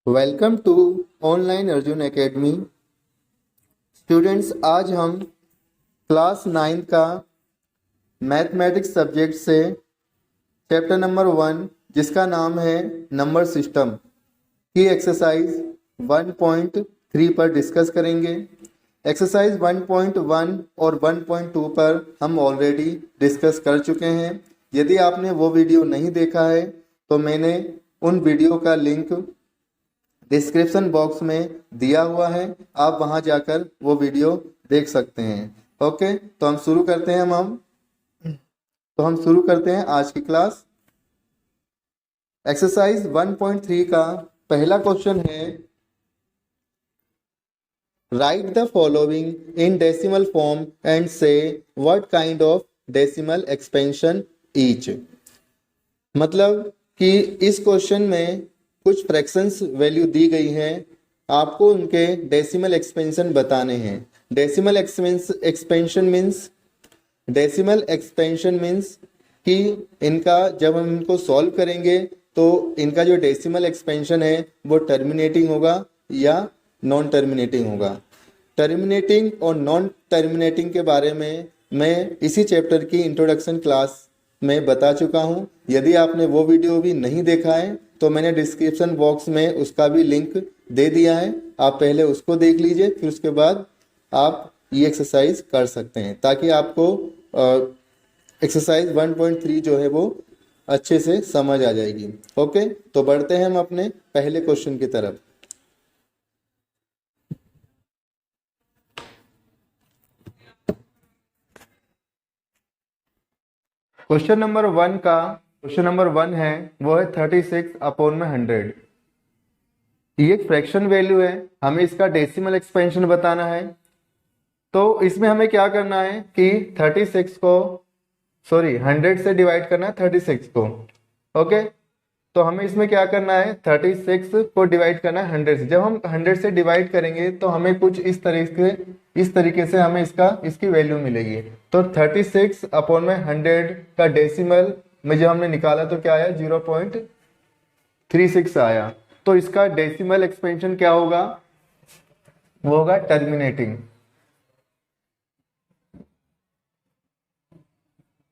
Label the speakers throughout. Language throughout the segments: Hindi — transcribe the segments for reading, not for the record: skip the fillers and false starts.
Speaker 1: Welcome to online Arjun Academy. Students, आज हम क्लास 9 का मैथमेटिक्स सब्जेक्ट से चैप्टर नंबर 1 जिसका नाम है नंबर सिस्टम की एक्सरसाइज 1.3 पर डिस्कस करेंगे। एक्सरसाइज 1.1 और 1.2 पर हम ऑलरेडी डिस्कस कर चुके हैं। यदि आपने वो वीडियो नहीं देखा है तो मैंने उन वीडियो का लिंक डिस्क्रिप्शन बॉक्स में दिया हुआ है, आप वहां जाकर वो वीडियो देख सकते हैं। ओके, तो हम शुरू करते हैं। शुरू करते हैं आज की क्लास। एक्सरसाइज 1.3 का पहला क्वेश्चन है, write the following in decimal form and say what kind of decimal expansion each. मतलब कि इस क्वेश्चन में कुछ फ्रैक्शंस वैल्यू दी गई है, आपको उनके डेसिमल एक्सपेंशन बताने हैं। डेसिमल एक्सपेंशन मीन्स कि इनका जब हम इनको सॉल्व करेंगे तो इनका जो डेसिमल एक्सपेंशन है वो टर्मिनेटिंग होगा या नॉन टर्मिनेटिंग होगा। टर्मिनेटिंग और नॉन टर्मिनेटिंग के बारे में मैं इसी चैप्टर की इंट्रोडक्शन क्लास में बता चुका हूं। यदि आपने वो वीडियो भी नहीं देखा है तो मैंने डिस्क्रिप्शन बॉक्स में उसका भी लिंक दे दिया है, आप पहले उसको देख लीजिए, फिर उसके बाद आप ये एक्सरसाइज कर सकते हैं ताकि आपको एक्सरसाइज 1.3 जो है वो अच्छे से समझ आ जाएगी। ओके, तो बढ़ते हैं हम अपने पहले क्वेश्चन की तरफ। क्वेश्चन नंबर 1 है वो है 36/100। ये एक फ्रैक्शन वैल्यू है, हमें इसका डेसिमल एक्सपेंशन बताना है। तो इसमें हमें क्या करना है कि 100 से डिवाइड करना है 36 को। ओके, तो हमें इसमें क्या करना है, 36 को डिवाइड करना है 100 से। जब हम 100 से डिवाइड करेंगे तो हमें कुछ इस तरीके से हमें इसकी वैल्यू मिलेगी। तो 36/100 का डेसिमल में जब हमने निकाला तो क्या आया, 0.36 आया। तो इसका डेसिमल एक्सपेंशन क्या होगा, वो होगा टर्मिनेटिंग।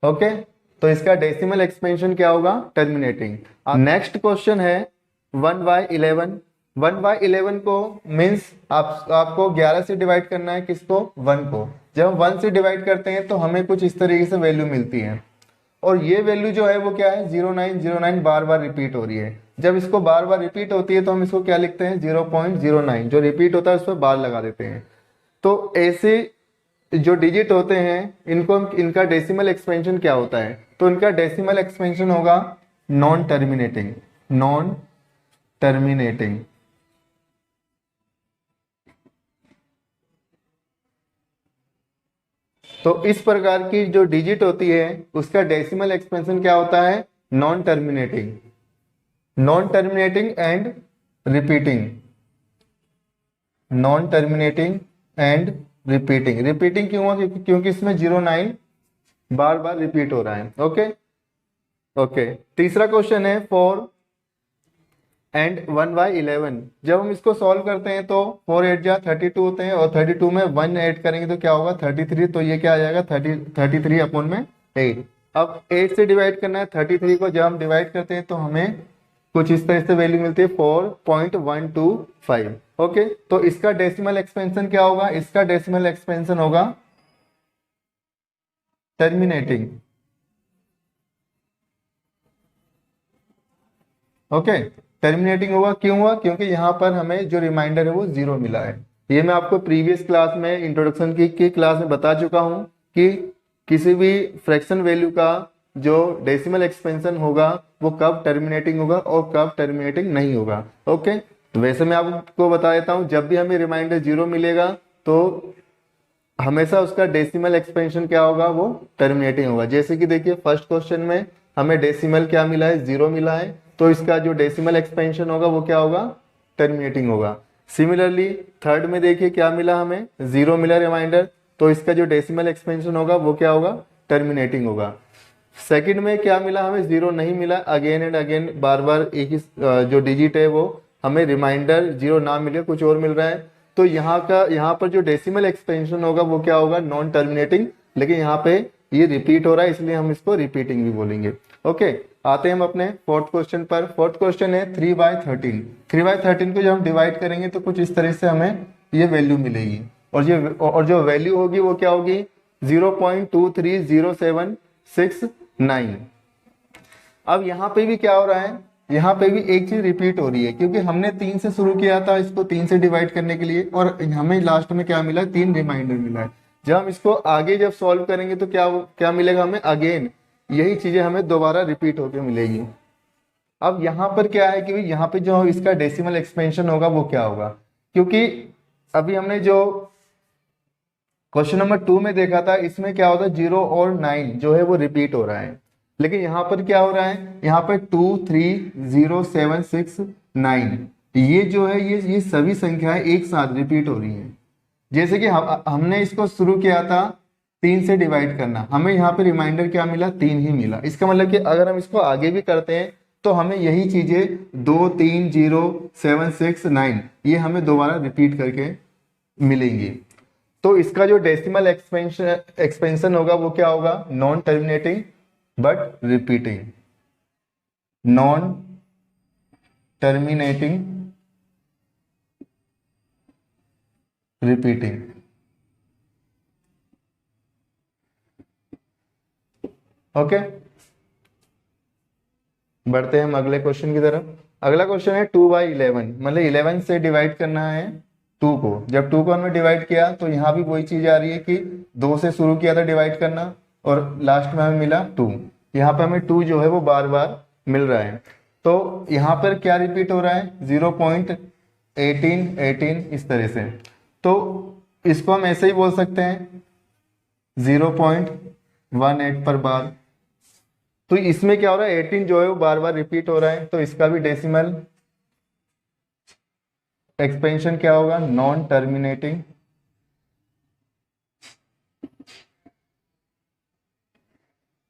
Speaker 1: ओके, तो इसका डेसिमल एक्सपेंशन क्या होगा, टर्मिनेटिंग। नेक्स्ट क्वेश्चन है 1/11। 1/11 को मीन्स आपको 11 से डिवाइड करना है, किसको, 1 को। जब हम 1 से डिवाइड करते हैं तो हमें कुछ इस तरीके से वैल्यू मिलती है, और ये वैल्यू जो है वो क्या है, 0909 बार बार रिपीट हो रही है। जब इसको बार बार रिपीट होती है तो हम इसको क्या लिखते हैं, 0.09, जो रिपीट होता है उस पर बार लगा देते हैं। तो ऐसे जो डिजिट होते हैं इनका डेसिमल एक्सपेंशन क्या होता है, तो इनका डेसिमल एक्सपेंशन होगा नॉन टर्मिनेटिंग। तो इस प्रकार की जो डिजिट होती है उसका डेसिमल एक्सपेंशन क्या होता है, non terminating and repeating. Non terminating and repeating क्यों हुआ, क्योंकि इसमें 09 बार बार रिपीट हो रहा है। ओके, तीसरा क्वेश्चन है 4 एंड 1/11। जब हम इसको सॉल्व करते हैं तो 4 8 जा 32 होते हैं, और 32 में 1 ऐड करेंगे तो क्या होगा, 33। तो ये क्या आ जाएगा, 33/8। अब 8 से डिवाइड करना है 33 को। जब हम डिवाइड करते हैं तो हमें कुछ इस तरह से वैल्यू मिलती है, 4.125। ओके, तो इसका डेसिमल एक्सपेंशन क्या होगा, इसका डेसिमल एक्सपेंशन होगा टर्मिनेटिंग। ओके, टर्मिनेटिंग होगा, क्यों हुआ, क्योंकि यहाँ पर हमें जो रिमाइंडर है वो 0 मिला है। ये मैं आपको प्रीवियस क्लास में इंट्रोडक्शन की क्लास में बता चुका हूँ कि किसी भी फ्रैक्शन वैल्यू का जो डेसिमल एक्सपेंशन होगा वो कब टर्मिनेटिंग होगा और कब टर्मिनेटिंग नहीं होगा। ओके, तो वैसे मैं आपको बता देता हूँ, जब भी हमें रिमाइंडर 0 मिलेगा तो हमेशा उसका डेसिमल एक्सपेंशन क्या होगा, वो टर्मिनेटिंग होगा। जैसे कि देखिए फर्स्ट क्वेश्चन में हमें डेसिमल क्या मिला है, 0 मिला है, तो इसका जो डेसिमल एक्सपेंशन होगा वो क्या होगा, टर्मिनेटिंग होगा। सिमिलरली थर्ड में देखिए क्या मिला, हमें 0 मिला रिमाइंडर, तो इसका जो डेसिमल एक्सपेंशन होगा वो क्या होगा, टर्मिनेटिंग होगा। सेकंड में क्या मिला, हमें 0 नहीं मिला, अगेन एंड अगेन बार बार एक ही जो डिजिट है वो हमें रिमाइंडर 0 ना मिले, कुछ और मिल रहा है, तो यहाँ पर जो डेसिमल एक्सपेंशन होगा वो क्या होगा, नॉन टर्मिनेटिंग। लेकिन यहाँ पे ये रिपीट हो रहा है इसलिए हम इसको रिपीटिंग भी बोलेंगे। ओके, आते हैं हम अपने फोर्थ क्वेश्चन पर। फोर्थ क्वेश्चन है 3/13। 3/13 को जब हम डिवाइड करेंगे तो कुछ इस तरह से हमें ये वैल्यू मिलेगी, और जो वैल्यू होगी वो क्या होगी, 0.230769। अब यहाँ पे भी क्या हो रहा है, यहाँ पे भी एक चीज रिपीट हो रही है, क्योंकि हमने 3 से शुरू किया था इसको 3 से डिवाइड करने के लिए, और हमें लास्ट में क्या मिला, 3 रिमाइंडर मिला है। जब हम इसको आगे जब सॉल्व करेंगे तो क्या क्या मिलेगा हमें, अगेन यही चीजें हमें दोबारा रिपीट होकर मिलेगी। अब यहाँ पर क्या है कि यहाँ पे जो इसका डेसिमल एक्सपेंशन होगा वो क्या होगा, क्योंकि अभी हमने जो क्वेश्चन नंबर 2 में देखा था इसमें क्या होता है, 0 और 9 जो है वो रिपीट हो रहा है, लेकिन यहाँ पर क्या हो रहा है, यहाँ पर 2 3 0 7 6 9 ये जो है ये सभी संख्याएं एक साथ रिपीट हो रही हैं। जैसे कि हमने इसको शुरू किया था 3 से डिवाइड करना, हमें यहाँ पे रिमाइंडर क्या मिला, 3 ही मिला। इसका मतलब कि अगर हम इसको आगे भी करते हैं तो हमें यही चीजें 2 3 0 7 6 9 ये हमें दोबारा रिपीट करके मिलेंगी। तो इसका जो डेसिमल एक्सपेंशन होगा वो क्या होगा, non terminating but repeating, non terminating repeating. Okay, बढ़ते हैं हम अगले क्वेश्चन की तरफ। अगला क्वेश्चन है 2/11, मतलब 11 से डिवाइड करना है 2 को। जब 2 को हमने डिवाइड किया तो यहाँ भी वही चीज आ रही है कि 2 से शुरू किया था डिवाइड करना और लास्ट में हमें मिला 2। यहाँ पे हमें 2 जो है वो बार बार मिल रहा है, तो यहाँ पर क्या रिपीट हो रहा है, 0.18 इस तरह से। तो इसको हम ऐसे ही बोल सकते हैं 0.18 पर बार। तो इसमें क्या हो रहा है, 18 जो है वो बार बार रिपीट हो रहा है, तो इसका भी डेसिमल एक्सपेंशन क्या होगा, non terminating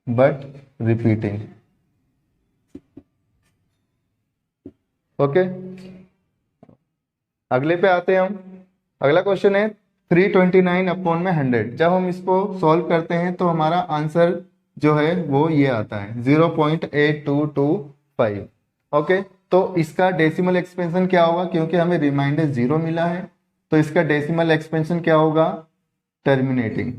Speaker 1: but repeating. Okay, अगले पे आते हैं हम। अगला क्वेश्चन है 329/100। जब हम इसको सॉल्व करते हैं तो हमारा आंसर जो है वो ये आता है 0.8225। ओके, तो इसका डेसिमल एक्सपेंशन क्या होगा, क्योंकि हमें रिमाइंडर 0 मिला है तो इसका डेसिमल एक्सपेंशन क्या होगा, टर्मिनेटिंग।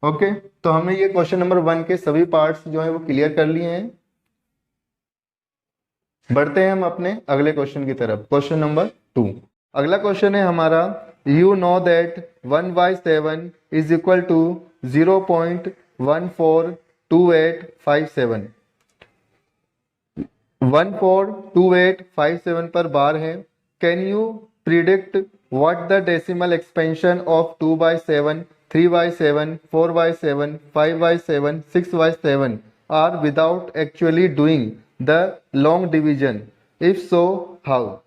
Speaker 1: ओके, तो हमने ये क्वेश्चन नंबर 1 के सभी पार्ट्स जो है वो क्लियर कर लिए हैं। बढ़ते हैं हम अपने अगले क्वेश्चन की तरफ, क्वेश्चन नंबर 2। अगला क्वेश्चन है हमारा, you know that 1/7 is equal to 0.142857। 142857 पर बार है। Can you predict what the decimal expansion of 2/7, 3/7, 4/7, 5/7, 6/7 are without actually doing the long division, if so how.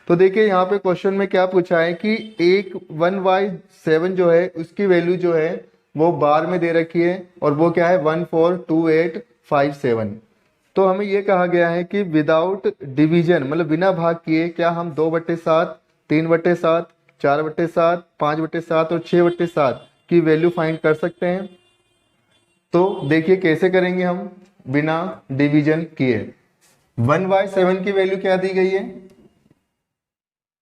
Speaker 1: तो देखिए यहाँ पे क्वेश्चन में क्या पूछा है कि एक 1/7 जो है उसकी वैल्यू जो है वो बार में दे रखी है, और वो क्या है 142857। तो हमें ये कहा गया है कि विदाउट डिवीजन, मतलब बिना भाग किए, क्या हम 2/7, 3/7, 4/7, 5/7 और 6/7 की वैल्यू फाइंड कर सकते हैं। तो देखिए कैसे करेंगे हम बिना डिवीजन किए। 1/7 की वैल्यू क्या दी गई है,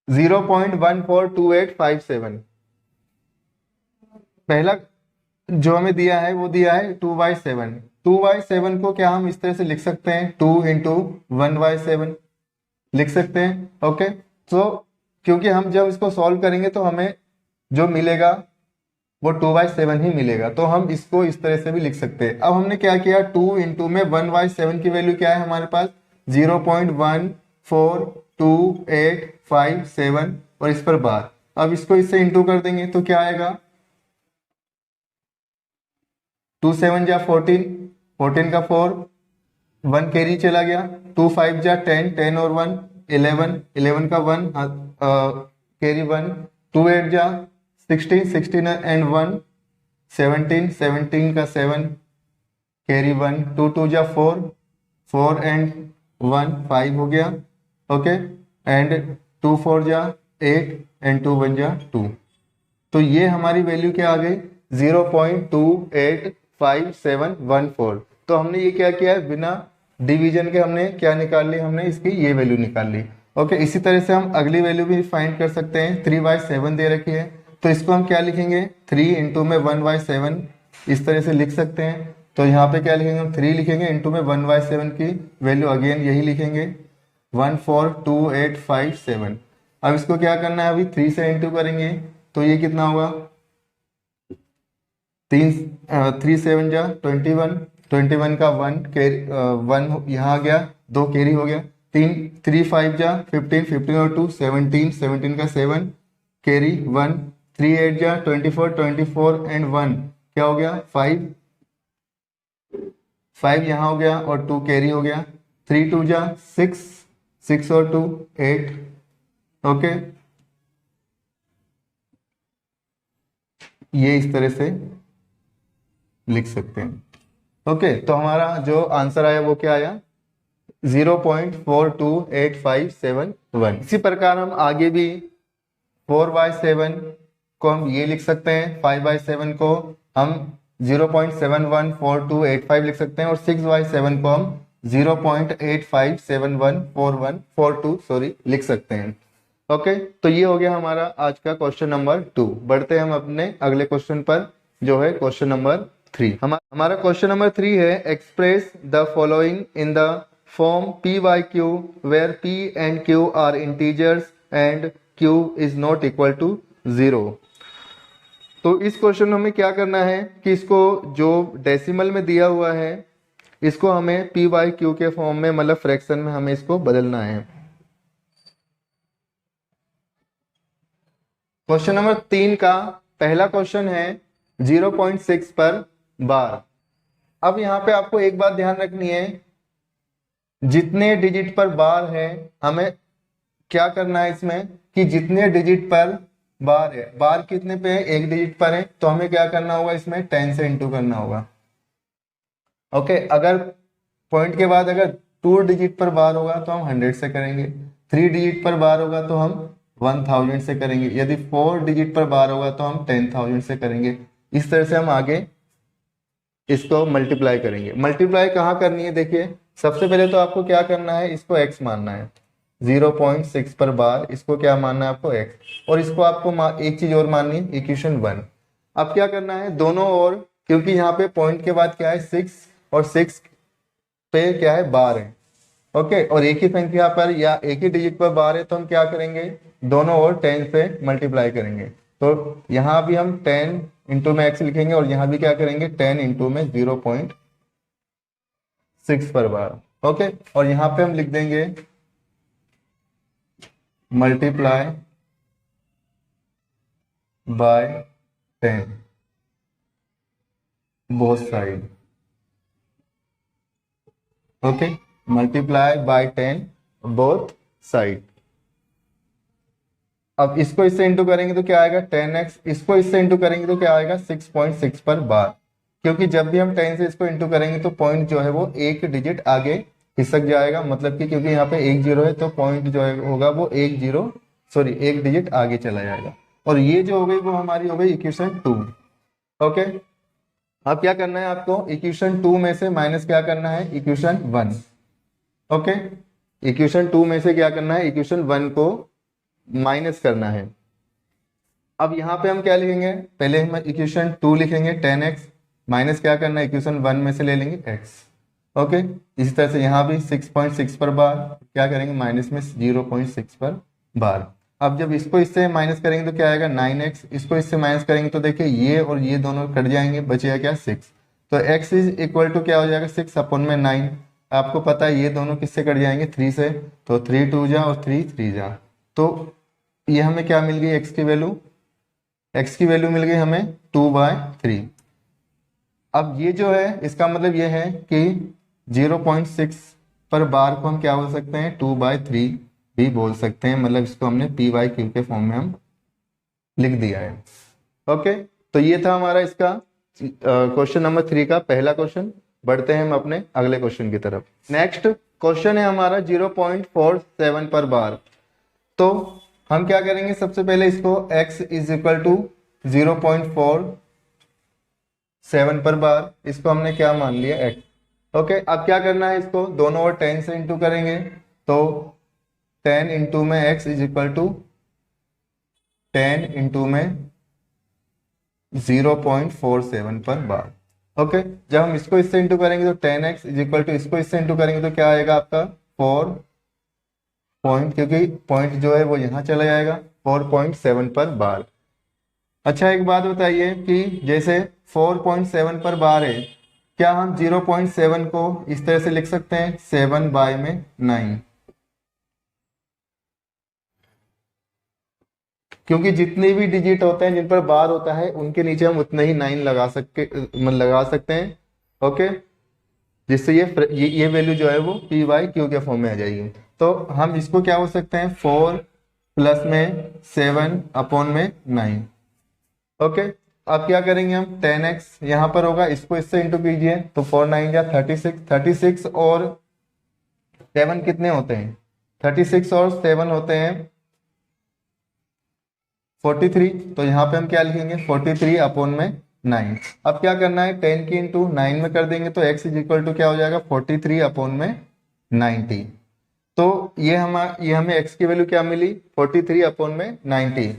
Speaker 1: 0.142857। पहला जो हमें दिया है वो दिया है 2/7। 2/7 को क्या हम इस तरह से लिख सकते हैं, 2 × 1/7 लिख सकते हैं। ओके, तो क्योंकि हम जब इसको सॉल्व करेंगे तो हमें जो मिलेगा वो 2/7 ही मिलेगा, तो हम इसको इस तरह से भी लिख सकते हैं। अब हमने क्या किया, 2 × में 1/7 की वैल्यू क्या है हमारे पास, 0.142857 और इस पर बार। अब इसको इससे इंटू कर देंगे तो क्या आएगा, 2 7 जा 14, 14 का 4, 1 कैरी चला गया, 2 5 जा 10, 10 और 1 11, 11 का 1 कैरी 1, 2 8 जा 16, 16 एंड 1 17, 17 का 7 कैरी 1, 2 2 जा 4, 4 एंड 1 5 हो गया, ओके, एंड 2 4 जा 8 एंड 2 1 जा 2। तो ये हमारी वैल्यू क्या आ गई 0.285714। तो हमने ये क्या किया है, बिना डिवीजन के हमने क्या निकाल ली, हमने इसकी ये वैल्यू निकाल ली। ओके, इसी तरह से हम अगली वैल्यू भी फाइंड कर सकते हैं। 3/7 दे रखी है, तो इसको हम क्या लिखेंगे 3 इंटू में 1/7 इस तरह से लिख सकते हैं। तो यहाँ पे क्या लिखेंगे हम 3 लिखेंगे इंटू में 1/7 की वैल्यू अगेन यही लिखेंगे 142857। अब इसको क्या करना है, अभी 3 से इंटू करेंगे तो ये कितना होगा 3 7 जा 21, 21 का 1 कैरी 1 यहाँ आ गया, 2 कैरी हो गया, 3 5 जा 15, 15 और 2 17, 17 का 7 कैरी 1, 3 8 जा 24, 24 एंड 1 क्या हो गया 5, 5 यहाँ हो गया और 2 कैरी हो गया, 3 2 जा 6, 6 और 2 8। ओके, ये इस तरह से लिख सकते हैं। ओके, तो हमारा जो आंसर आया वो क्या आया 0.428571। इसी प्रकार हम आगे भी 4/7 को हम ये लिख सकते हैं, 5/7 को हम 0.714285 लिख सकते हैं और 6/7 को हम 0.85714142 लिख सकते हैं। ओके, तो ये हो गया हमारा आज का क्वेश्चन नंबर 2। बढ़ते हैं हम अपने अगले क्वेश्चन पर जो है क्वेश्चन नंबर 3। हमारा क्वेश्चन नंबर 3 है express the following in the form p/q where p and q are integers and q is not equal to 0। तो इस क्वेश्चन में हमें क्या करना है कि इसको जो डेसिमल में दिया हुआ है इसको हमें p/q के फॉर्म में मतलब फ्रैक्शन में हमें इसको बदलना है। क्वेश्चन नंबर 3 का पहला क्वेश्चन है 0.6 पर बार। अब यहाँ पे आपको एक बात ध्यान रखनी है, जितने डिजिट पर बार है हमें क्या करना है इसमें कि जितने डिजिट पर बार है, बार कितने पे है 1 डिजिट पर है, तो हमें क्या करना होगा इसमें 10 से इंटू करना होगा। ओके, अगर पॉइंट के बाद अगर 2 डिजिट पर बार होगा तो हम 100 से करेंगे, 3 डिजिट पर बार होगा तो हम 1000 से करेंगे, यदि 4 डिजिट पर बार होगा तो हम 10,000 से करेंगे। इस तरह से हम आगे इसको मल्टीप्लाई करेंगे। मल्टीप्लाई कहाँ करनी है, देखिए सबसे पहले तो आपको क्या करना है, इसको x मानना है 0.6 पर बार, इसको क्या मानना है आपको x, और इसको आपको एक चीज और माननी है इक्वेशन 1। अब क्या करना है दोनों ओर, क्योंकि यहाँ पे पॉइंट के बाद क्या है 6 और 6 पे क्या है बार है, ओके, और एक ही संख्या पर या एक ही डिजिट पर बार है तो हम क्या करेंगे दोनों ओर 10 से मल्टीप्लाई करेंगे। तो यहाँ भी हम 10 इंटू में x लिखेंगे और यहाँ भी क्या करेंगे 10 इंटू में 0.6 पर बार, ओके, और यहाँ पे हम लिख देंगे multiply by 10 both side, okay, multiply by 10 both side. अब इसको इससे इंटू करेंगे तो क्या आएगा 10x, इसको इससे इंटू करेंगे तो क्या आएगा 6.6 पर बार, क्योंकि जब भी हम 10 से इसको इंटू करेंगे तो पॉइंट जो है वो एक डिजिट आगे खिसक जाएगा, मतलब कि क्योंकि यहाँ पे 1 0 है तो पॉइंट जो है होगा वो 1 डिजिट आगे चला जाएगा। और ये जो हो गई वो हमारी हो गई इक्वेशन 2। ओके, अब क्या करना है आपको इक्वेशन 2 में से माइनस क्या करना है इक्वेशन 1। ओके, इक्वेशन 2 में से क्या करना है इक्वेशन 1 को माइनस करना है। अब यहाँ पे हम क्या लिखेंगे, पहले हम इक्वेशन 2 लिखेंगे 10x माइनस क्या करना है इक्वेशन 1 में से ले लेंगे x। ओके, इसी तरह से यहाँ भी 6.6 पर बार क्या करेंगे माइनस में 0.6 पर बार। अब जब इसको इससे माइनस करेंगे तो क्या आएगा 9x, इसको इससे माइनस करेंगे तो देखिए ये और ये दोनों कट जाएंगे, बचेगा क्या 6। तो x इज इक्वल टू क्या हो जाएगा 6 अपॉन में 9। आपको पता है ये दोनों किससे कट जाएंगे 3 से, तो 3 2 जा और 3 3 जा, तो ये हमें क्या मिल गई x की वैल्यू मिल गई हमें 2/3। अब ये जो है इसका मतलब ये है कि 0.6 पर बार को हम क्या बोल सकते हैं 2/3 भी बोल सकते हैं, मतलब इसको हमने p/q के फॉर्म में हम लिख दिया है। ओके, तो ये था हमारा इसका क्वेश्चन नंबर 3 का पहला क्वेश्चन। बढ़ते हैं हम अपने अगले क्वेश्चन की तरफ। नेक्स्ट क्वेश्चन है हमारा 0.47 पर बार। तो हम क्या करेंगे, सबसे पहले इसको x इज इक्वल टू 0.47 पर बार, इसको हमने क्या मान लिया x। ओके, अब क्या करना है, इसको दोनों ओर 10 से इंटू करेंगे, तो 10 इंटू में x is equal to 10 into में 0.47 पर बार। ओके, जब हम इसको इससे इंटू करेंगे तो 10x इज इक्वल टू, इसको इससे इंटू करेंगे तो क्या आएगा आपका 4 पॉइंट, क्योंकि पॉइंट जो है वो यहाँ चला जाएगा, 4.7 पर बार। अच्छा, एक बात बताइए कि जैसे 4.7 पर बार है, क्या हम 0.7 को इस तरह से लिख सकते हैं 7 बाय में 9? क्योंकि जितने भी डिजिट होते हैं जिन पर बार होता है उनके नीचे हम उतने ही 9 लगा सकते हैं। ओके, जिससे ये वैल्यू जो है वो पी वाई क्यू के फॉर्म में आ जाएगी। तो हम इसको क्या हो सकते हैं 4 प्लस में 7 अपॉन में 9। ओके, अब क्या करेंगे हम 10x यहाँ पर होगा, इसको इससे इंटू कीजिए, तो 4 9 या 36 और 7 कितने होते हैं, 36 और 7 होते हैं 43। तो यहाँ पे हम क्या लिखेंगे 43 अपॉन में 9। अब क्या करना है 10 की इंटू 9 में कर देंगे तो x इज इक्वल टू क्या हो जाएगा 43 अपॉन में 90। तो ये हमें x की वैल्यू क्या मिली 43 अपॉन में 90।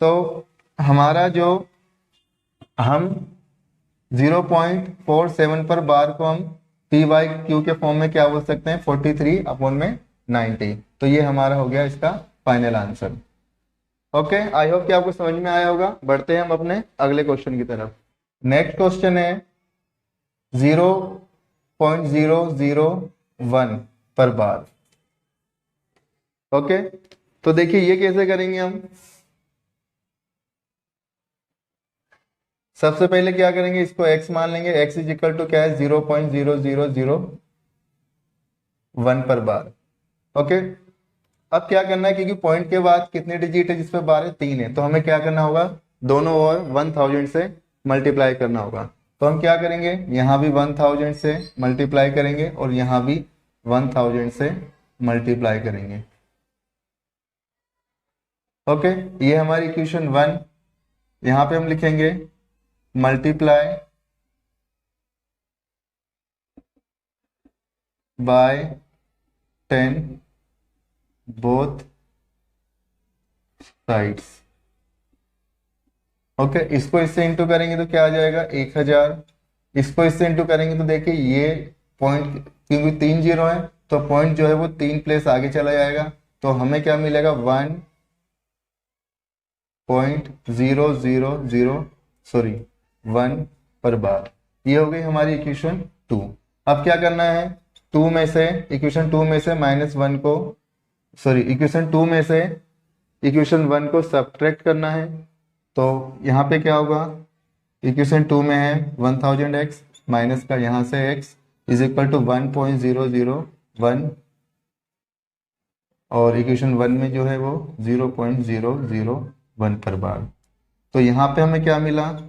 Speaker 1: तो हमारा जो हम 0.47 पर बार को हम पी वाई क्यू के फॉर्म में क्या बोल सकते हैं 43 अपॉन में 90। तो ये हमारा हो गया इसका final answer. Okay, I hope कि आपको समझ में आया होगा। बढ़ते हैं हम अपने अगले क्वेश्चन की तरफ। नेक्स्ट क्वेश्चन है 0.001 पर बार। ओके, तो देखिए ये कैसे करेंगे हम। सबसे पहले क्या करेंगे, इसको x मान लेंगे, x इज इक्वल टू क्या है 0.0001 पर बार। ओके, अब क्या करना है, क्योंकि पॉइंट के बाद कितने डिजिट है जिस पे बार है 3 है, तो हमें क्या करना होगा दोनों ओर 1000 से मल्टीप्लाई करना होगा। तो हम क्या करेंगे, यहाँ भी 1000 से मल्टीप्लाई करेंगे और यहाँ भी 1000 से मल्टीप्लाई करेंगे। ओके, ये हमारी इक्वेशन 1। यहाँ पे हम लिखेंगे multiply by 10 both sides. Okay, इसको इससे इंटू करेंगे तो क्या आ जाएगा 1000। इसको इससे इंटू करेंगे तो देखिए ये पॉइंट, क्योंकि 3 जीरो है तो पॉइंट जो है वो 3 प्लेस आगे चला जाएगा, तो हमें क्या मिलेगा 1 पर बार। ये हो गई हमारी इक्वेशन 2। अब क्या करना है, इक्वेशन 2 में से -1 को, इक्वेशन 2 में से इक्वेशन 1 को सब्ट्रैक्ट करना है। तो यहाँ पे क्या होगा, इक्वेशन 2 में है 1000x माइनस का यहाँ से x इज इक्वल टू 1.001 और इक्वेशन 1 में जो है वो 0.001 पर बार। तो यहाँ पे हमें क्या मिला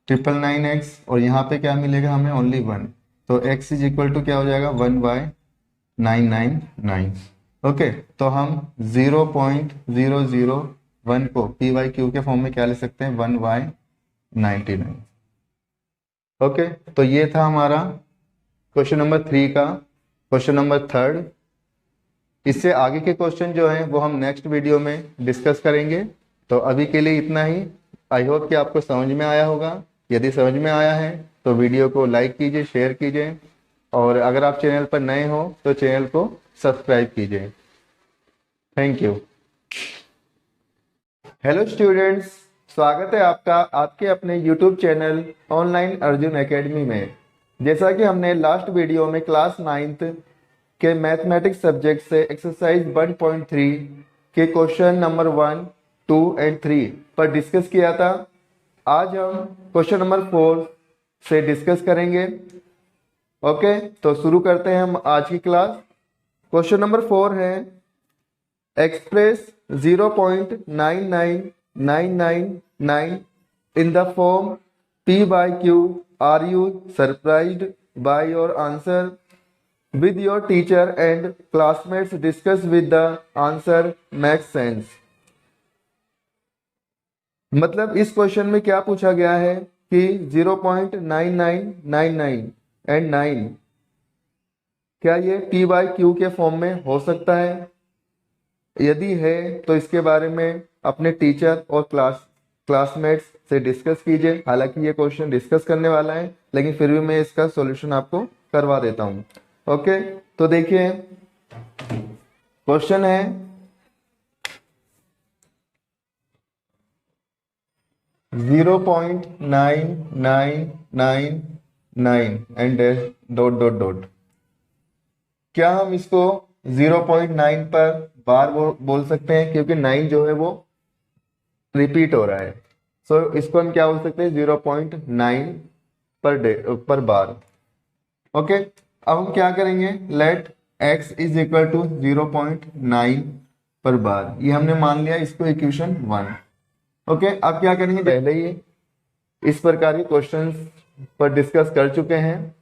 Speaker 1: 999x और यहाँ पे क्या मिलेगा हमें ओनली 1। तो x इज इक्वल टू क्या हो जाएगा 1/999। ओके, तो हम 0.001 को पी वाई क्यू के फॉर्म में क्या ले सकते हैं 1/99। ओके, तो ये था हमारा क्वेश्चन नंबर 3 का क्वेश्चन नंबर 3। इससे आगे के क्वेश्चन जो हैं वो हम नेक्स्ट वीडियो में डिस्कस करेंगे। तो अभी के लिए इतना ही। आई होप कि आपको समझ में आया होगा। यदि समझ में आया है तो वीडियो को लाइक कीजिए, शेयर कीजिए और अगर आप चैनल पर नए हो तो चैनल को सब्सक्राइब कीजिए। Thank you. हेलो स्टूडेंट्स, स्वागत है आपका आपके अपने YouTube channel online Arjun academy में। जैसा कि हमने लास्ट वीडियो में क्लास 9th के मैथमेटिक्स सब्जेक्ट से एक्सरसाइज 1.3 के क्वेश्चन नंबर 1, 2 एंड 3 पर डिस्कस किया था। आज हम क्वेश्चन नंबर 4 से डिस्कस करेंगे। ओके, तो शुरू करते हैं हम आज की क्लास। क्वेश्चन नंबर 4 है express 0.99999 in the form p/q are you surprised by your answer? With your teacher and classmates discuss with the answer makes sense. मतलब इस क्वेश्चन में क्या पूछा गया है कि 0.9999 एंड 9 क्या ये टी बाई क्यू के फॉर्म में हो सकता है? यदि है तो इसके बारे में अपने टीचर और क्लासमेट्स से डिस्कस कीजिए। हालांकि ये क्वेश्चन डिस्कस करने वाला है, लेकिन फिर भी मैं इसका सॉल्यूशन आपको करवा देता हूं। ओके, तो देखिए क्वेश्चन है 0.9999 एंड डॉट डॉट डॉट। क्या हम इसको 0.9 पर बार बोल सकते हैं? क्योंकि 9 जो है वो रिपीट हो रहा है। सो इसको हम क्या बोल सकते हैं? 0.9 पर बार। ओके, अब हम क्या करेंगे? Let x is equal to 0.9 पर बार। ये हमने मान लिया इसको इक्वेशन 1। ओके, अब क्या करेंगे? पहले ही इस प्रकार के क्वेश्चंस पर डिस्कस कर चुके हैं।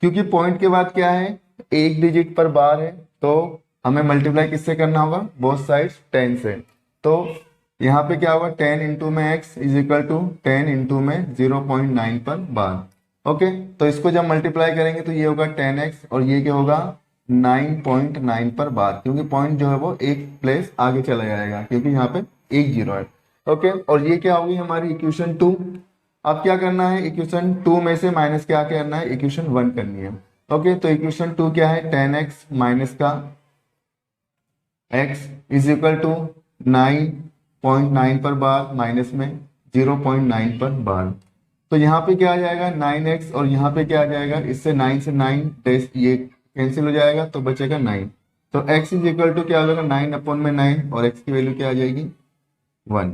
Speaker 1: क्योंकि पॉइंट के बाद क्या है? एक डिजिट पर बार है, तो हमें मल्टीप्लाई किससे करना होगा? बोथ साइड्स 10 से। तो यहाँ पे क्या होगा? 10 इंटू में x is equal to 10 into में 0.9 पर बार। ओके, तो इसको जब मल्टीप्लाई करेंगे तो ये होगा 10x और ये क्या होगा? 9.9 पर बार, क्योंकि पॉइंट जो है वो एक प्लेस आगे चला जाएगा क्योंकि यहाँ पे एक जीरो है। ओके, और ये क्या होगी? हमारी इक्वेशन 2। अब क्या करना है? इक्वेशन 2 में से माइनस क्या करना है? इक्वेशन 1 करनी है। ओके, तो इक्वेशन 2 क्या है? 10x माइनस का x इज इक्वल टू 9.9 पर बार माइनस में 0.9 पर बार। तो यहाँ पे क्या आ जाएगा? 9x और यहाँ पे क्या आ जाएगा? इससे 9 से 9 ये कैंसिल हो जाएगा तो बचेगा 9। तो x इज इक्वल टू क्या हो जाएगा? 9/9 और x की वैल्यू क्या आ जाएगी? 1।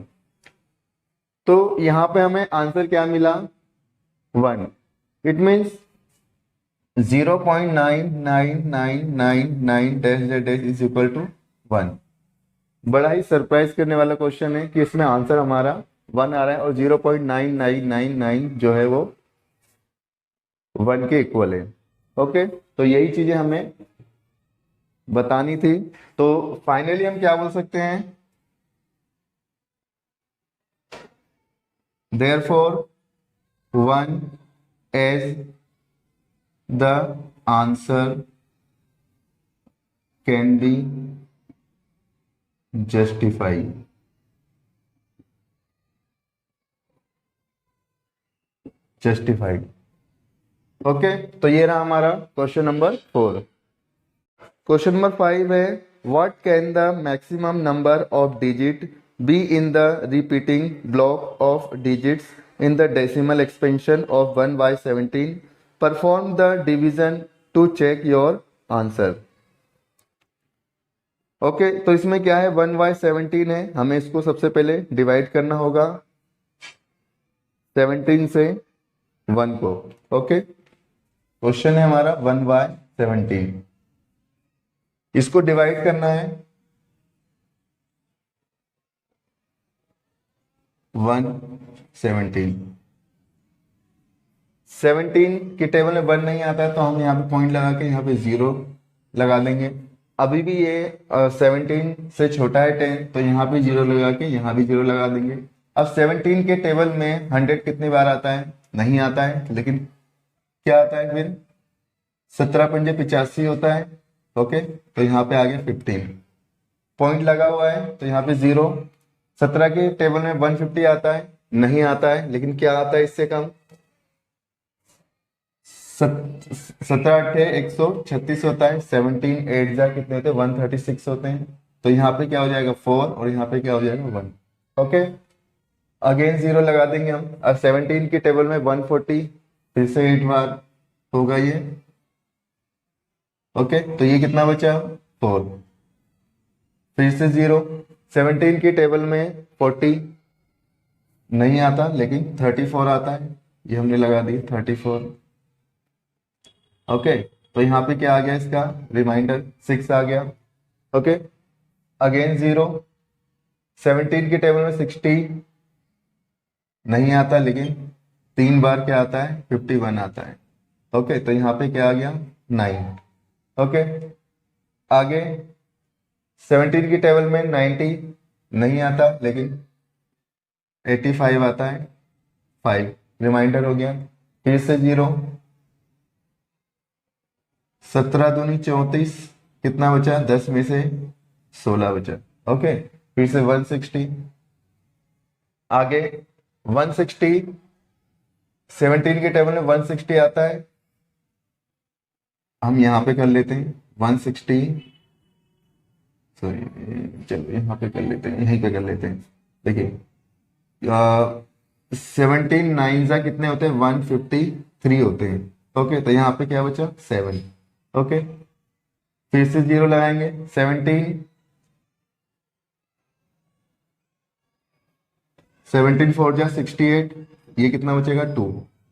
Speaker 1: तो यहाँ पे हमें आंसर क्या मिला? 1। It means 0.9999 dash is equal to 1। बड़ा ही सरप्राइज करने वाला क्वेश्चन है कि इसमें आंसर हमारा 1 आ रहा है और 0.9999 जो है वो 1 के इक्वल है। ओके, तो यही चीजें हमें बतानी थी। तो फाइनली हम क्या बोल सकते हैं? Therefore 1 as the answer can be justified। Okay, तो ये रहा हमारा क्वेश्चन नंबर 4। क्वेश्चन नंबर 5 है what can the maximum number of digit be in the repeating block of digits in the decimal expansion of 1/17। Perform the division to check your answer. Okay, तो इसमें क्या है? 1/17 है, हमें इसको सबसे पहले डिवाइड करना होगा 17 से 1 को। ओके, क्वेश्चन है हमारा 1/17, इसको डिवाइड करना है 1/17। 17 के टेबल में 1 नहीं आता है तो हम यहाँ पे पॉइंट लगा के यहाँ पे 0 लगा देंगे। अभी भी ये 17 से छोटा है 10, तो यहाँ पे 0 लगा के यहाँ भी 0 लगा देंगे। अब 17 के टेबल में 100 कितनी बार आता है? नहीं आता है, लेकिन क्या आता है फिर? 17×5 होता है। ओके, तो यहाँ पे आ गया 15, पॉइंट लगा हुआ है तो यहाँ पे 0। 17 के टेबल में 150 आता है? नहीं आता है, लेकिन क्या आता है इससे कम? 17×8 136 होता है। 17 8 जा कितने होते हैं? 136 होते हैं। तो यहाँ पे क्या हो जाएगा? 4 और यहाँ पे क्या हो जाएगा? 1। ओके, अगेन 0 लगा देंगे हम। अब 17 के टेबल में 140 फिर से 8 बार होगा ये। ओके, तो ये कितना बचा? 4, फिर से 0। 17 के टेबल में 40 नहीं आता, लेकिन 34 आता है, ये हमने लगा दी 34। ओके, तो यहाँ पे क्या आ गया? इसका रिमाइंडर 6 आ गया। Okay, again 0। 17 के टेबल में 60 नहीं आता, लेकिन 3 बार क्या आता है 51 आता है। ओके, तो यहाँ पे क्या आ गया 9। ओके, आगे 17 की टेबल में 90 नहीं आता, लेकिन 85 आता है, 5 रिमाइंडर हो गया। फिर से 0, 17 दूनी 34, कितना बचा 10 में से 16 बचा। ओके, फिर से 160, आगे 160, 17 के टेबल में 160 आता है, हम यहाँ पे कर लेते हैं 160, सॉरी चलो यहाँ पे कर लेते हैं, यहीं पे कर लेते हैं। देखिए 17 9 जा कितने होते हैं 153 होते हैं। ओके, तो यहाँ पे क्या बचा 7। ओके, फिर से 0 लगाएंगे, 17 4 जा 68, ये कितना बचेगा 2।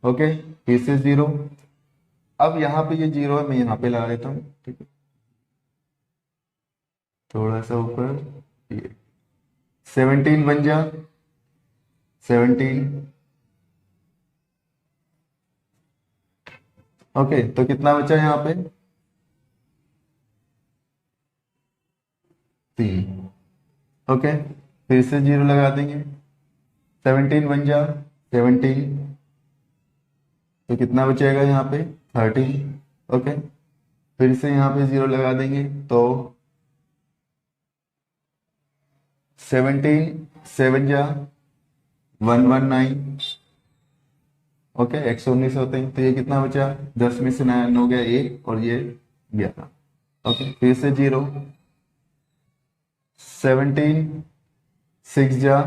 Speaker 1: ओके, फिर से 0, अब यहाँ पे ये 0 है, मैं यहाँ पे लगा देता हूँ, ठीक है, थोड़ा सा ऊपर, ये 17 बन जा 17। ओके, तो कितना बचा यहाँ पे 3। ओके, फिर से 0 लगा देंगे, 17 बन जा 17, तो कितना बचेगा यहाँ पे 13। ओके, फिर से यहाँ पे 0 लगा देंगे, तो 17 7 जा 119। ओके, 119 होते हैं, तो ये कितना बचा 10 में से 9 हो गया 1, और ये 11। ओके, फिर से 0, 17 6 जा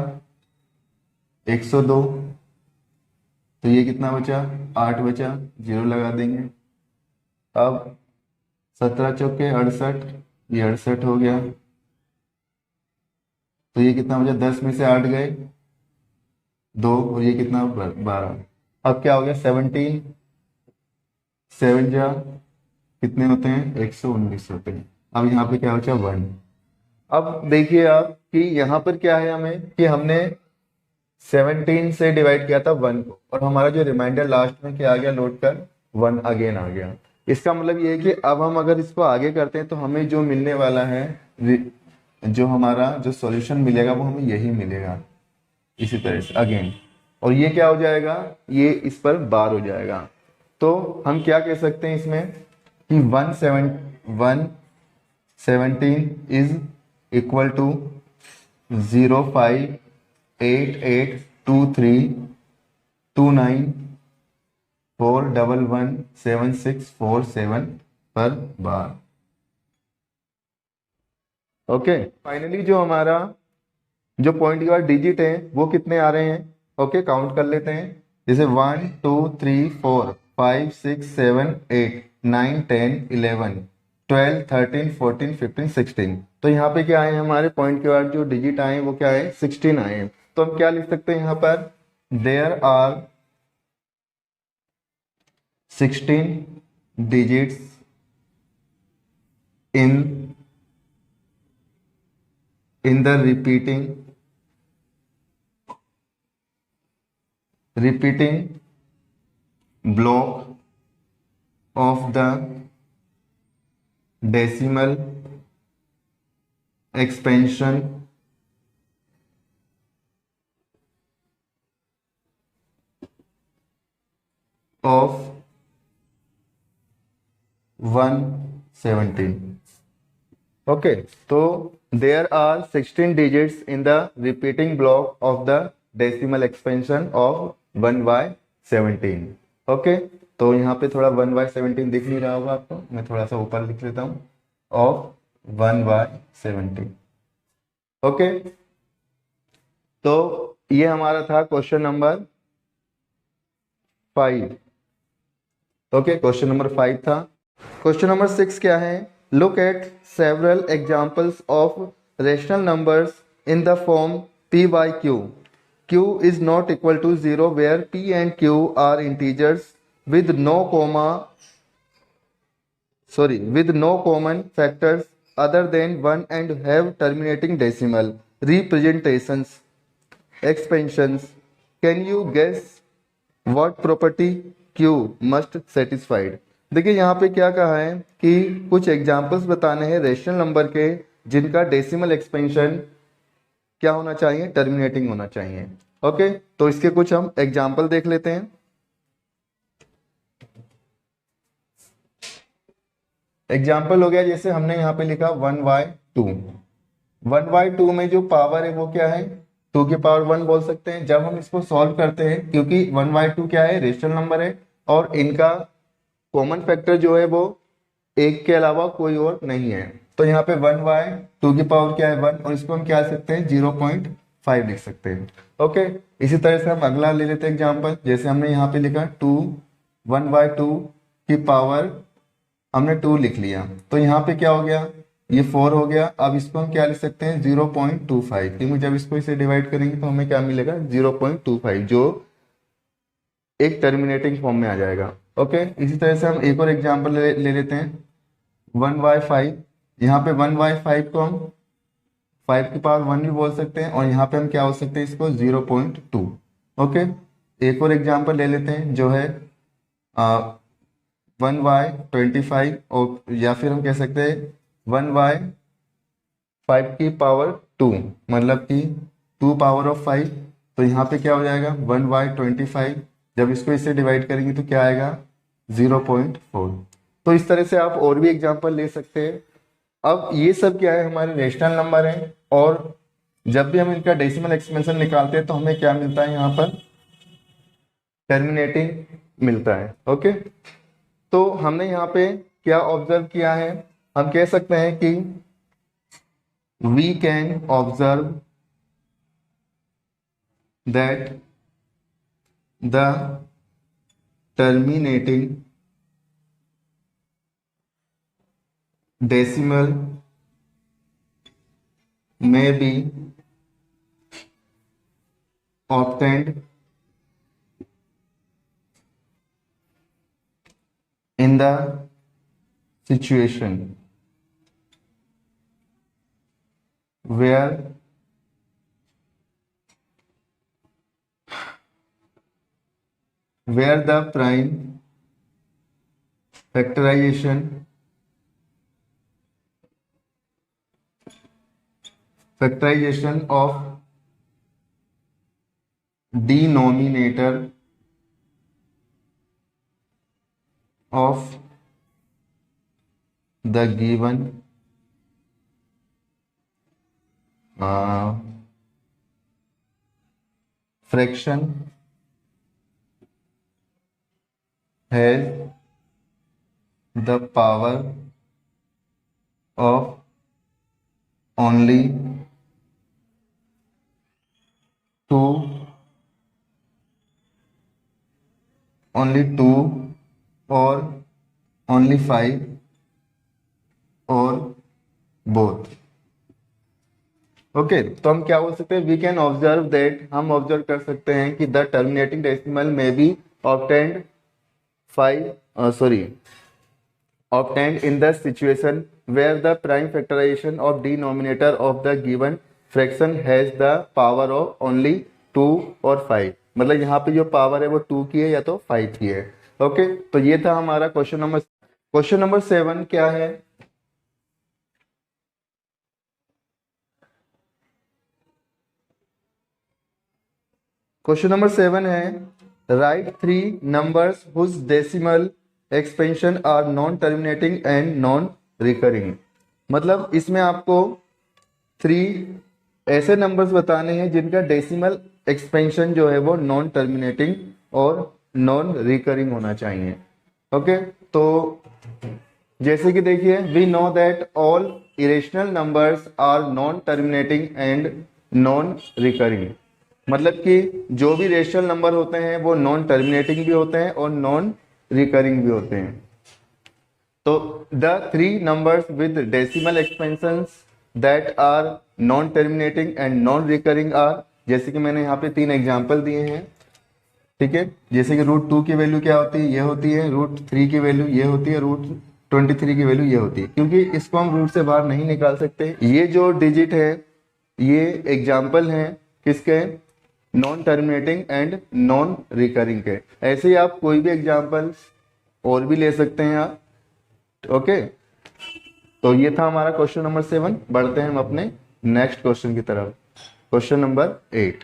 Speaker 1: 102, तो ये कितना बचा 8 बचा, 0 लगा देंगे। अब 17 चौके 68, ये 68 हो गया, तो ये कितना बचा 10 में से 8 गए 2, और ये कितना 12। अब क्या हो गया 17 7 जा कितने होते हैं 119 होते हैं। अब यहाँ पे क्या बचा 1। अब देखिए आप कि यहाँ पर क्या है, हमें कि हमने 17 से डिवाइड किया था 1 को, और हमारा जो रिमाइंडर लास्ट में क्या आ गया लोड कर 1 अगेन आ गया। इसका मतलब ये है कि अब हम अगर इसको आगे करते हैं तो हमें जो मिलने वाला है, जो हमारा जो सॉल्यूशन मिलेगा वो हमें यही मिलेगा, इसी तरह से अगेन, और ये क्या हो जाएगा, ये इस पर बार हो जाएगा। तो हम क्या कह सकते हैं इसमें कि 117 इज इक्वल टू 05882329411747 पर बार। ओके, फाइनली जो हमारा जो पॉइंट के बाद डिजिट है वो कितने आ रहे हैं। ओके, काउंट कर लेते हैं, जैसे 1 2 3 4 5 6 7 8 9 10 11 12 13 14 15 16। तो यहाँ पे क्या है, हमारे पॉइंट के बाद जो डिजिट आए वो क्या है 16 आए हैं। तो हम क्या लिख सकते हैं यहाँ पर, there are 16 digits in the repeating block of the decimal expansion of 117। Okay, तो there are 16 digits in the repeating block of the decimal expansion of 1 by 17। Okay, तो यहाँ पे थोड़ा 1 by 17 दिख नहीं रहा होगा आपको, मैं थोड़ा सा ऊपर लिख लेता हूँ, ऑफ 1 by 17। ओके, तो ये हमारा था question number 5। Okay, question number 5 था। क्वेश्चन नंबर 6 क्या है, look at several examples of rational numbers in the form p by q. q is not equal to 0 where p and q are integers with no common factors other than 1 and have terminating decimal representations expansions. Can you guess what property Q must satisfied. देखिए यहाँ पे क्या कहा है कि कुछ एग्जांपल्स बताने हैं रेशनल नंबर के जिनका डेसिमल एक्सपेंशन क्या होना चाहिए, टर्मिनेटिंग होना चाहिए। ओके, तो इसके कुछ हम एग्जांपल देख लेते हैं। एग्जाम्पल हो गया, जैसे हमने यहाँ पे लिखा 1/2। 1/2 में जो पावर है वो क्या है, 2 की पावर 1 बोल सकते हैं। जब हम इसको सॉल्व करते हैं, क्योंकि 1/2 क्या है, रेशनल नंबर है और इनका कॉमन फैक्टर जो है वो एक के अलावा कोई और नहीं है, तो यहाँ पे 1/2 की पावर क्या है 1, और इसको हम क्या लिख सकते हैं 0.5 लिख सकते हैं। ओके, इसी तरह से हम अगला ले लेते हैं एग्जाम्पल। जैसे हमने यहाँ पे लिखा 1/2 की पावर हमने 2 लिख लिया, तो यहाँ पे क्या हो गया, ये 4 हो गया। अब इसको हम क्या लिख सकते हैं 0.25, क्योंकि जब इसको इसे डिवाइड करेंगे तो हमें क्या मिलेगा 0.25, जो एक टर्मिनेटिंग फॉर्म में आ जाएगा। ओके, इसी तरह से हम एक और एग्जांपल ले लेते हैं 1/5। यहाँ पे 1/5 को हम 5 की पावर 1 भी बोल सकते हैं, और यहाँ पे हम क्या हो सकते हैं इसको 0.2। ओके, एक और एग्जांपल ले लेते हैं जो है 1/25, और या फिर हम कह सकते हैं 1/5 की पावर 2, मतलब कि 2 पावर ऑफ 5। तो यहाँ पे क्या हो जाएगा 1/25, जब इसको इससे डिवाइड करेंगे तो क्या आएगा 0.4। तो इस तरह से आप और भी एग्जांपल ले सकते हैं। अब ये सब क्या है, हमारे रेशनल नंबर हैं, और जब भी हम इनका डेसिमल एक्सपेंशन निकालते हैं तो हमें क्या मिलता है, यहाँ पर टर्मिनेटिंग मिलता है। ओके, तो हमने यहाँ पे क्या ऑब्जर्व किया है, हम कह सकते हैं कि we can observe that the terminating decimal may be obtained in the situation where the prime factorization of denominator of the given fraction has the power of only 2 or only 5 or both। Okay, तो हम क्या बोल सकते हैं, वी कैन ऑब्जर्व दैट, हम ऑब्जर्व कर सकते हैं कि द टर्मिनेटिंग डेसिमल में B obtained obtained in the situation where the prime factorization of denominator of the given fraction has the power of only 2 और 5, मतलब यहाँ पे जो पावर है वो 2 की है या तो 5 की है। ओके, तो ये था हमारा क्वेश्चन नंबर 7 क्या है, क्वेश्चन नंबर 7 है write 3 numbers whose decimal expansion are non terminating and non recurring. मतलब इसमें आपको 3 ऐसे नंबर्स बताने हैं जिनका डेसिमल एक्सपेंशन जो है वो नॉन टर्मिनेटिंग और नॉन रिकरिंग होना चाहिए। ओके, तो जैसे कि देखिए we know that all irrational numbers are non terminating and non recurring, मतलब कि जो भी रेशनल नंबर होते हैं वो नॉन टर्मिनेटिंग भी होते हैं और नॉन रिकरिंग भी होते हैं। तो the 3 numbers with decimal expansions that are non terminating and non recurring are, जैसे कि मैंने यहाँ पे 3 एग्जांपल दिए हैं, ठीक है। जैसे कि √2 की वैल्यू क्या होती है, ये होती है, √3 की वैल्यू ये होती है, √23 की वैल्यू ये होती है, क्योंकि इसको हम रूट से बाहर नहीं निकाल सकते। ये जो डिजिट है ये एग्जाम्पल हैं किसके, non terminating and non recurring के। ऐसे ही आप कोई भी एग्जाम्पल और भी ले सकते हैं आप। ओके, तो ये था हमारा क्वेश्चन नंबर 7। बढ़ते हैं हम अपने नेक्स्ट क्वेश्चन की तरफ। Question number 8।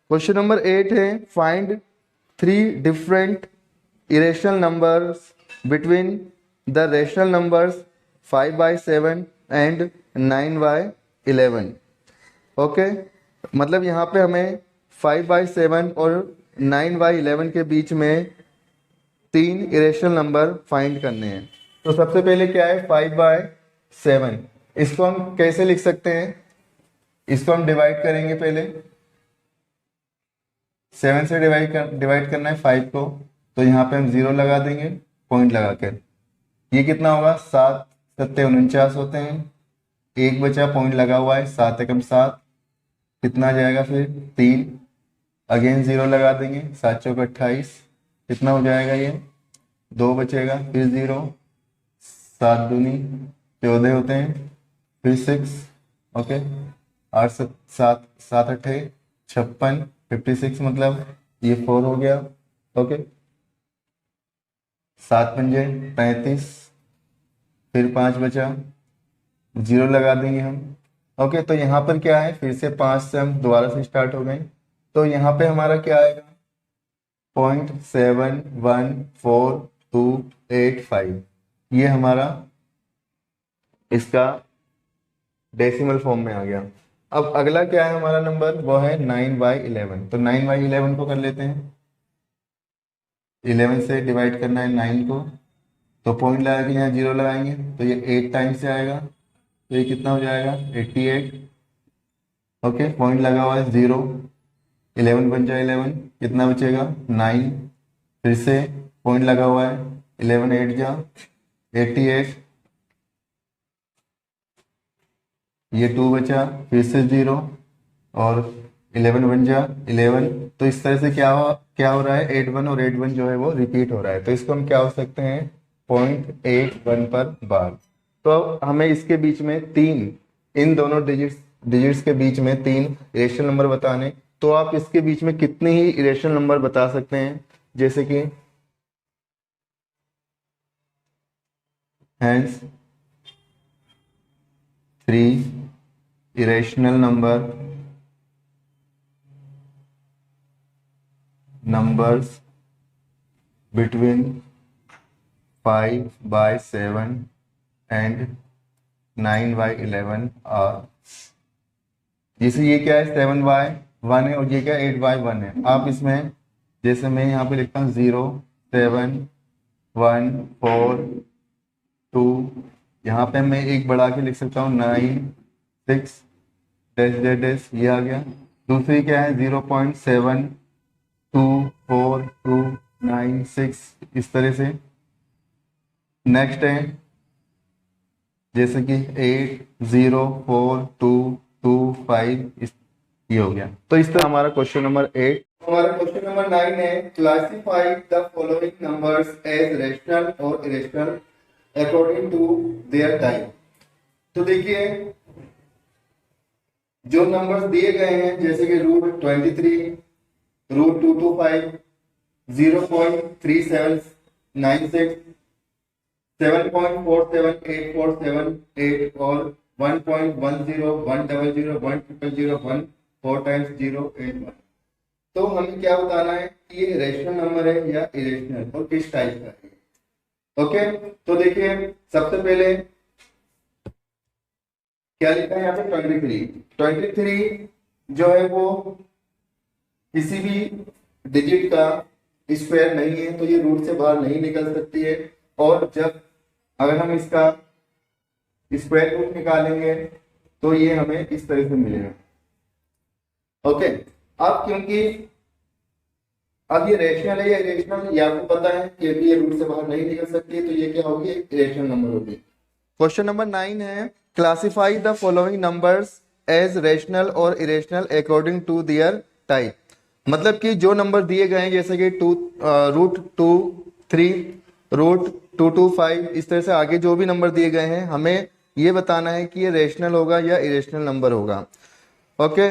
Speaker 1: क्वेश्चन नंबर 8 है find 3 different irrational numbers between the rational numbers 5/7 and 9/11। Okay, मतलब यहाँ पे हमें 5/7 और 9/11 के बीच में 3 इरेशनल नंबर फाइंड करने हैं। तो सबसे पहले क्या है 5/7, इसको हम कैसे लिख सकते हैं? इसको हम डिवाइड करेंगे। पहले 7 से डिवाइड करना है 5 को, तो यहाँ पे हम 0 लगा देंगे पॉइंट लगाकर। ये कितना होगा 7 7 49 होते हैं, एक बचा पॉइंट लगा हुआ है, 7 एकम 7, कितना जाएगा फिर 3, अगेन 0 लगा देंगे, 7 चौक 28, कितना हो जाएगा ये 2 बचेगा, फिर 0, 7 दूनी 14 होते हैं, फिर 6, ओके, 8 7 7 8 56, 56 मतलब ये 4 हो गया। ओके, 7 पंजे 35, फिर 5 बचा, 0 लगा देंगे हम। ओके, तो यहाँ पर क्या है फिर से 5 से हम दोबारा से स्टार्ट हो गए, तो यहाँ पे हमारा क्या आएगा 0.71425, ये हमारा इसका डेसिमल फॉर्म में आ गया। अब अगला क्या है हमारा नंबर, वो है 9/11। तो 9/11 को कर लेते हैं, 11 से डिवाइड करना है 9 को, तो पॉइंट लगा के यहाँ 0 लगाएंगे, तो ये 8 टाइम्स से आएगा, तो ये कितना हो जाएगा 88। ओके, पॉइंट लगा हुआ है 0, 11 बन जाए 11, कितना बचेगा 9, फिर से पॉइंट लगा हुआ है 11 8 जा 88, ये 2 बचा, फिर से 0 और 11 बन जा 11। तो इस तरह से क्या हो रहा है 81 और 81 जो है वो रिपीट हो रहा है, तो इसको हम क्या हो सकते हैं 0.81 पर बार। तो अब हमें इसके बीच में 3, इन दोनों डिजिट्स के बीच में 3 इरेशनल नंबर बताने, तो आप इसके बीच में कितने ही इरेशनल नंबर बता सकते हैं, जैसे कि hence 3 irrational numbers between 5/7 and 9/11 are. जैसे ये क्या है 7/1 है और ये क्या 8/1 है। आप इसमें जैसे मैं यहाँ पे लिखता हूँ 0 7 1 4 2, यहाँ पे मैं एक बढ़ा के लिख सकता हूँ 9 6 डैश डैश डैश, ये आ गया। दूसरी क्या है 0.72429 इस तरह से। नेक्स्ट है जैसे कि 8042225, ये हो गया। तो इस तरह हमारा क्वेश्चन नंबर 8। हमारा क्वेश्चन नंबर 9 है classify the following numbers as rational और irrational according to their type. तो देखिए जो नंबर्स दिए गए हैं जैसे कि √23, √225, 0.3796, 7.478478 और 1.10100100 4 टाइम्स 081। तो हमें क्या बताना है कि ये रेशनल नंबर है या इरेशनल और किस टाइप का है। ओके, तो देखिए सबसे पहले क्या लिखा है यहाँ पे 23 जो है वो किसी भी डिजिट का स्क्वायर नहीं है, तो ये रूट से बाहर नहीं निकल सकती है। और जब अगर हम इसका स्क्वायर रूट निकालेंगे तो ये हमें इस तरह से मिलेगा। ओके, अब क्योंकि अब ये रेशनल है या इरेशनल ये आपको पता है कि ये रूट से बाहर नहीं निकल सकती है, तो ये क्या होगी इरेशनल नंबर होगी। क्वेश्चन नंबर 9 है classify the following numbers as rational और irrational according to their type. मतलब कि जो नंबर दिए गए हैं जैसे कि √23, √225, इस तरह से आगे जो भी नंबर दिए गए हैं हमें ये बताना है कि ये रेशनल होगा या इरेशनल नंबर होगा। ओके,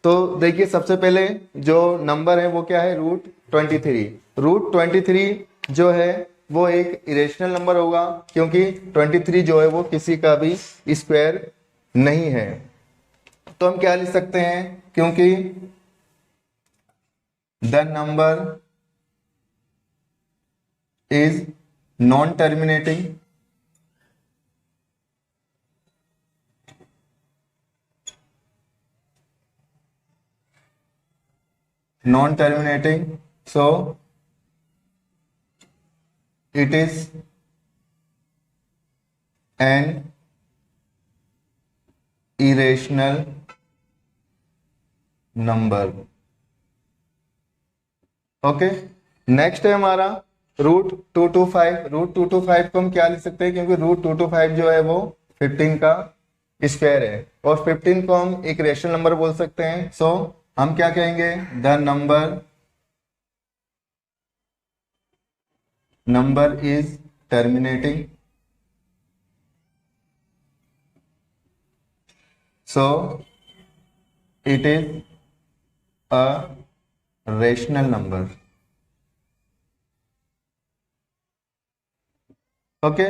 Speaker 1: तो देखिए सबसे पहले जो नंबर है वो क्या है, √23। √23 जो है वो एक इरेशनल नंबर होगा, क्योंकि 23 जो है वो किसी का भी स्क्वायर नहीं है। तो हम क्या लिख सकते हैं, क्योंकि the number is non terminating, so it is an irrational number। Okay, next है हमारा √225। √225 को हम क्या लिख सकते हैं, क्योंकि √225 जो है वो 15 का स्क्वायर है, और 15 को हम एक रेशनल नंबर बोल सकते हैं। सो हम क्या कहेंगे, the number is terminating, so it is a rational number। Okay,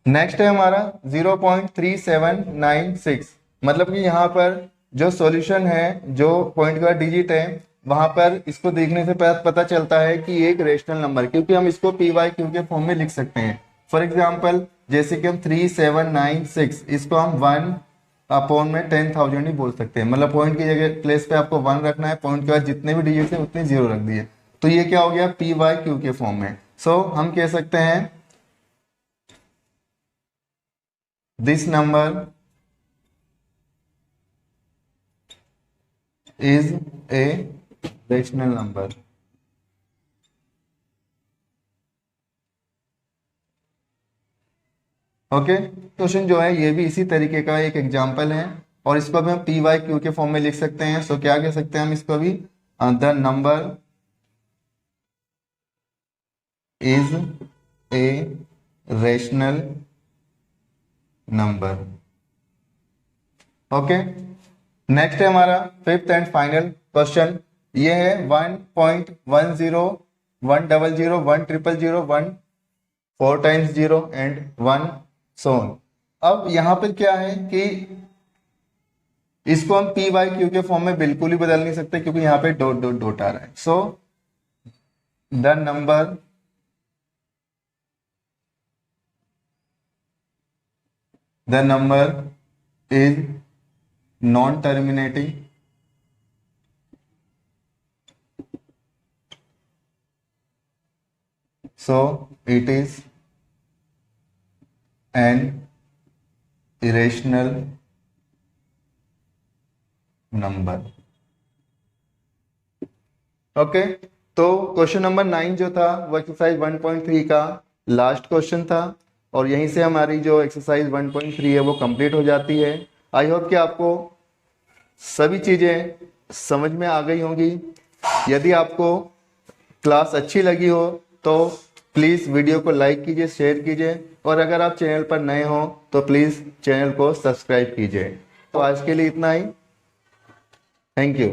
Speaker 1: next है हमारा 0.3796। मतलब कि यहाँ पर जो सॉल्यूशन है, जो पॉइंट का डिजिट है, वहां पर इसको देखने से पता चलता है कि एक रेशनल नंबर, क्योंकि हम इसको PYQ के फॉर्म में लिख सकते हैं। फॉर एग्जांपल जैसे कि हम 3796, इसको हम 1/10,000 ही बोल सकते हैं। मतलब पॉइंट की जगह प्लेस पे आपको 1 रखना है, पॉइंट के बाद जितने भी डिजिट है उतने 0 रख दिए, तो ये क्या हो गया, PYQ के फॉर्म में। सो हम कह सकते हैं this number is a rational number. Okay, question जो है ये भी इसी तरीके का एक एग्जाम्पल है, और इसको भी हम PYQ के फॉर्म में लिख सकते हैं। सो क्या कह सकते हैं हम इसको भी, the number is a rational number. Okay, next है हमारा 5th एंड फाइनल क्वेश्चन। ये है 1.10 100 100 1 4 times 0 and 1 so on। अब यहां पर क्या है कि इसको हम PYQ के फॉर्म में बिल्कुल ही बदल नहीं सकते, क्योंकि यहाँ पे डॉट डॉट डॉट आ रहा है। So the number is non terminating, so it is an irrational number। Okay, तो क्वेश्चन नंबर 9 जो था वो एक्सरसाइज 1.3 का लास्ट क्वेश्चन था, और यहीं से हमारी जो एक्सरसाइज 1.3 है वो कंप्लीट हो जाती है। आई होप कि आपको सभी चीजें समझ में आ गई होंगी। यदि आपको क्लास अच्छी लगी हो तो प्लीज़ वीडियो को लाइक कीजिए, शेयर कीजिए, और अगर आप चैनल पर नए हो तो प्लीज़ चैनल को सब्सक्राइब कीजिए। तो आज के लिए इतना ही। Thank you.